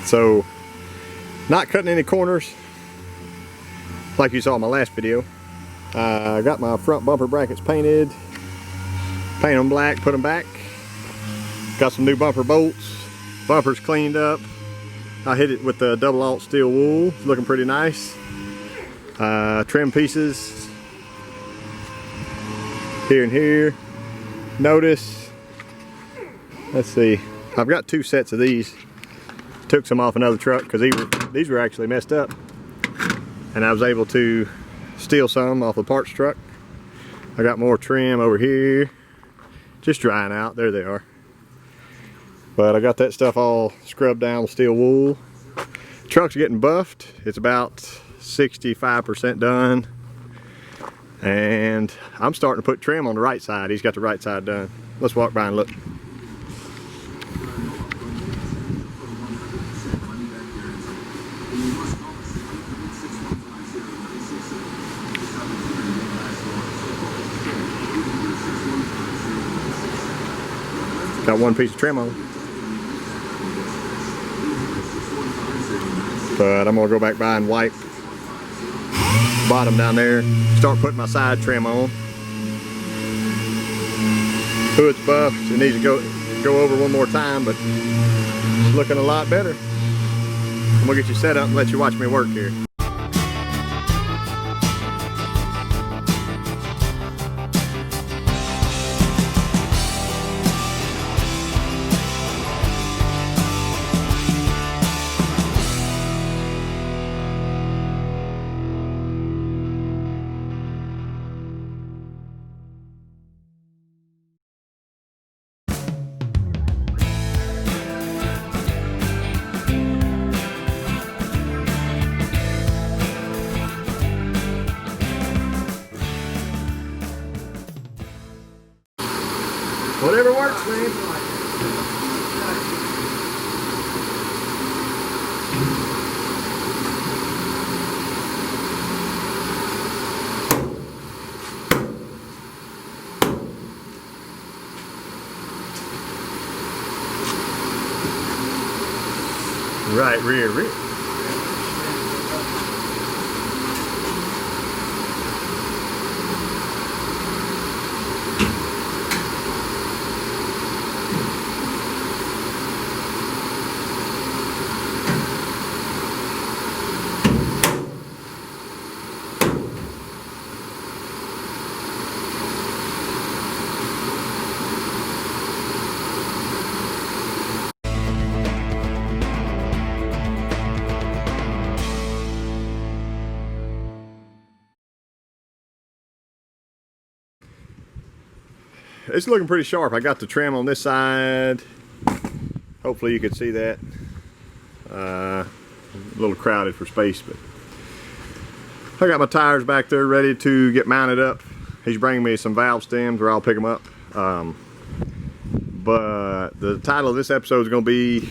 So, not cutting any corners like you saw in my last video. I got my front bumper brackets painted, paint them black, put them back. Got some new bumper bolts, bumpers cleaned up. I hit it with the double alt steel wool, it's looking pretty nice. Trim pieces here and here. Notice, let's see, I've got 2 sets of these. Took some off another truck because these were actually messed up, and I was able to steal some off the parts truck. I got more trim over here, just drying out. There they are. But I got that stuff all scrubbed down with steel wool. Truck's getting buffed. It's about 65% done, and I'm starting to put trim on the right side. He's got the right side done. Let's walk by and look. Got 1 piece of trim on, but I'm gonna go back by and wipe the bottom down there, start putting my side trim on. Hood's buffed, it needs to go over one more time, but it's looking a lot better. I'm gonna get you set up and let you watch me work here. Whatever works, man. Right rear. It's looking pretty sharp. I got the trim on this side. Hopefully you can see that. A little crowded for space, but I got my tires back there ready to get mounted up. He's bringing me some valve stems where I'll pick them up. But the title of this episode is going to be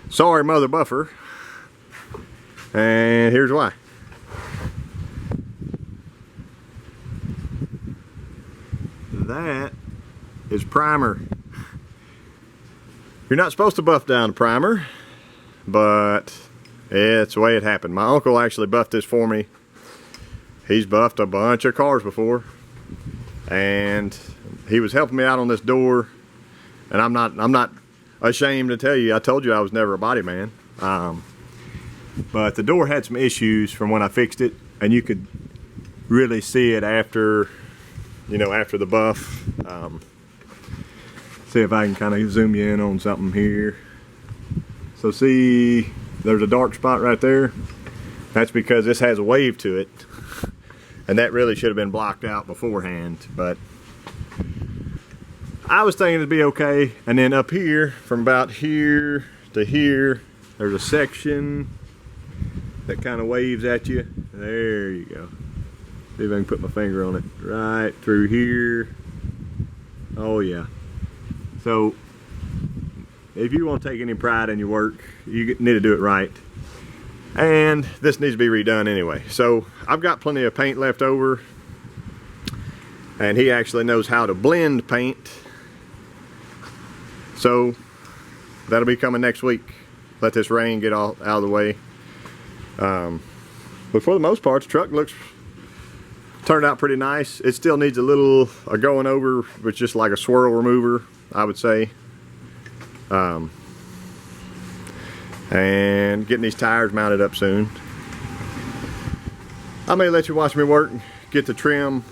Sorry Mother Buffer, and here's why. That is primer. You're not supposed to buff down the primer, but it's the way it happened. My uncle actually buffed this for me. He's buffed a bunch of cars before, and he was helping me out on this door. And I'm not ashamed to tell you, I told you I was never a body man. But the door had some issues from when I fixed it, and you could really see it after, you know, after the buff. See if I can kind of zoom you in on something here. So see, there's a dark spot right there. That's because this has a wave to it, and that really should have been blocked out beforehand, but I was thinking it'd be okay. And then up here, from about here to here, there's a section that kind of waves at you. There you go. See if I can put my finger on it. Right through here. Oh yeah. So if you want to take any pride in your work, you need to do it right. And this needs to be redone anyway. So I've got plenty of paint left over, and he actually knows how to blend paint. So that'll be coming next week. let this rain get all out of the way. But for the most part, the truck turned out pretty nice. It still needs a little going over with just like a swirl remover, I would say. And getting these tires mounted up soon. I may let you watch me work, get the trim,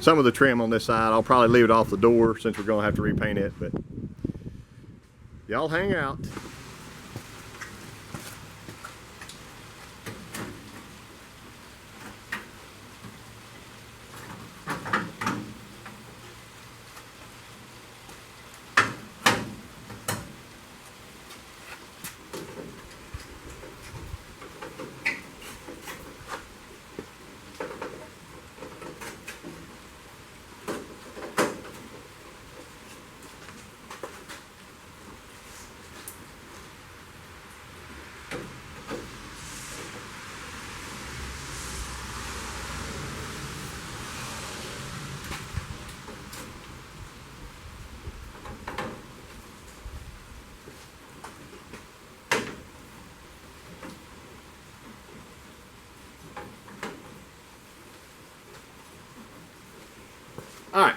some of the trim on this side. I'll probably leave it off the door since we're gonna have to repaint it, but y'all hang out. Alright,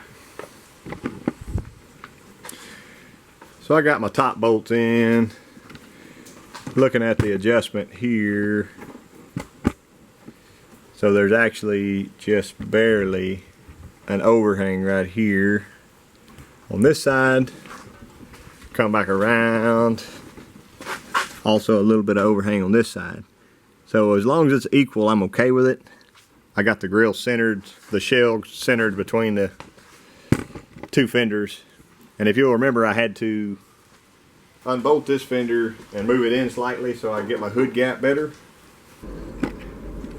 so I got my top bolts in, looking at the adjustment here, so there's actually just barely an overhang right here on this side. Come back around, also a little bit of overhang on this side. So as long as it's equal, I'm okay with it. I got the grill centered, the shell centered between the two fenders. And if you'll remember, I had to unbolt this fender and move it in slightly so I can get my hood gap better.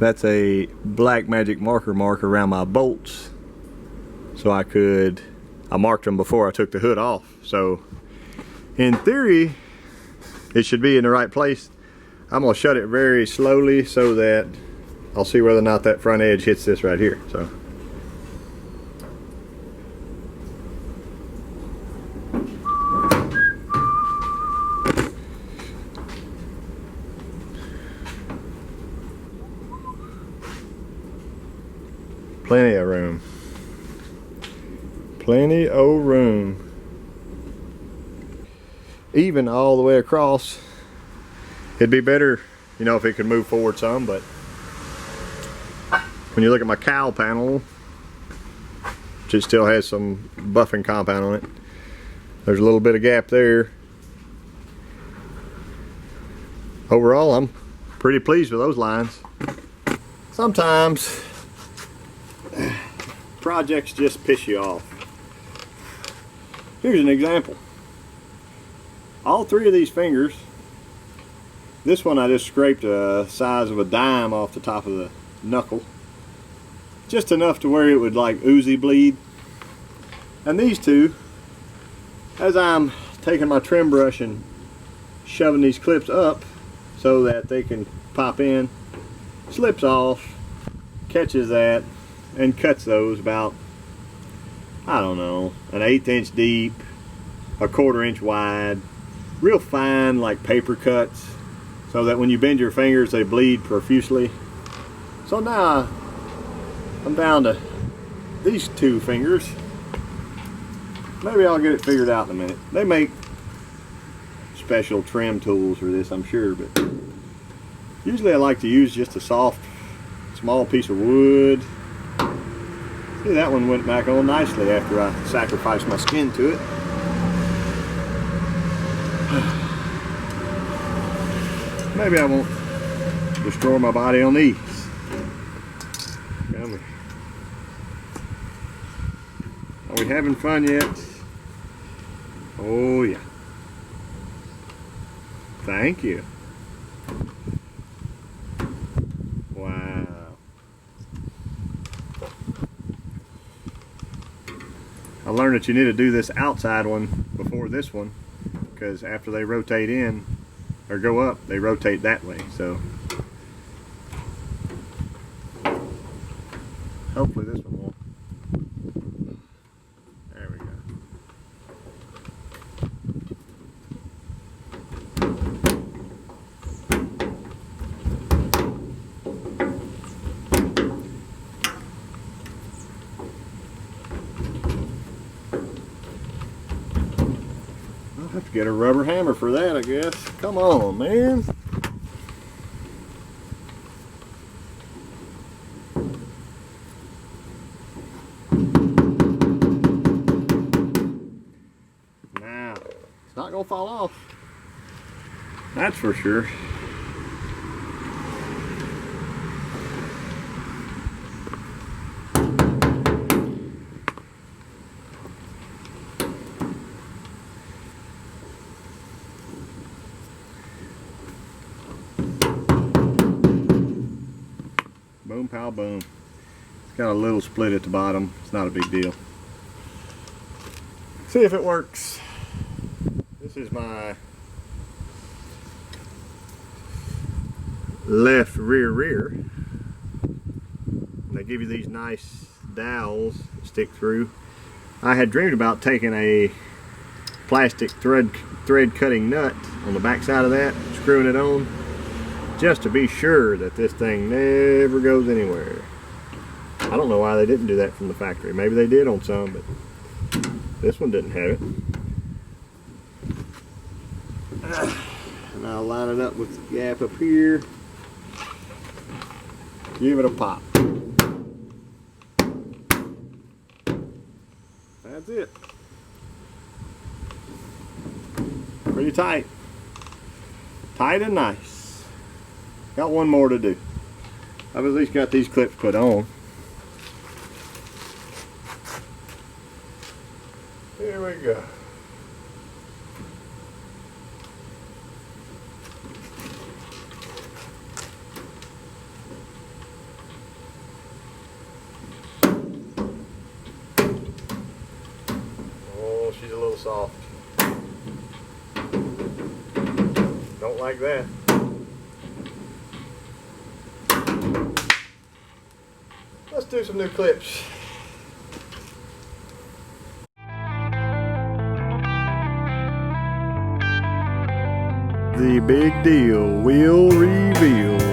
That's a black magic marker mark around my bolts. So I marked them before I took the hood off. So in theory, it should be in the right place. I'm gonna shut it very slowly so that I'll see whether or not that front edge hits this right here. So plenty of room. Plenty of room. Even all the way across. It'd be better, you know, if it could move forward some, but when you look at my cowl panel, which it still has some buffing compound on it, there's a little bit of gap there. Overall, I'm pretty pleased with those lines. Sometimes projects just piss you off. Here's an example. All three of these fingers, this one I just scraped the size of a dime off the top of the knuckle. Just enough to where it would like oozy bleed. And these two, as I'm taking my trim brush and shoving these clips up so that they can pop in, slips off, catches that, and cuts those about, I don't know, an 1/8 inch deep, a 1/4 inch wide, real fine like paper cuts, so that when you bend your fingers they bleed profusely. So now I'm down to these two fingers. Maybe I'll get it figured out in a minute. They make special trim tools for this, I'm sure, but usually I like to use just a soft, small piece of wood. See, that one went back on nicely after I sacrificed my skin to it. Maybe I won't destroy my body on these. Come here. Are we having fun yet? Oh yeah. Thank you. Wow. I learned that you need to do this outside one before this one, because after they rotate in or go up, they rotate that way. So hopefully this one won't. There we go. get a rubber hammer for that, I guess. Come on, man. Now, it's not gonna fall off. That's for sure. Boom, pow, boom. It's got a little split at the bottom. It's not a big deal. See if it works. This is my left rear. They give you these nice dowels that stick through. I had dreamed about taking a plastic thread cutting nut on the back side of that, screwing it on, just to be sure that this thing never goes anywhere. I don't know why they didn't do that from the factory. Maybe they did on some, but this one didn't have it. And I'll line it up with the gap up here. Give it a pop. That's it. Pretty tight. Tight and nice. Got one more to do. I've at least got these clips put on. Here we go. Oh, she's a little soft. Don't like that. Let's do some new clips. The big deal will reveal.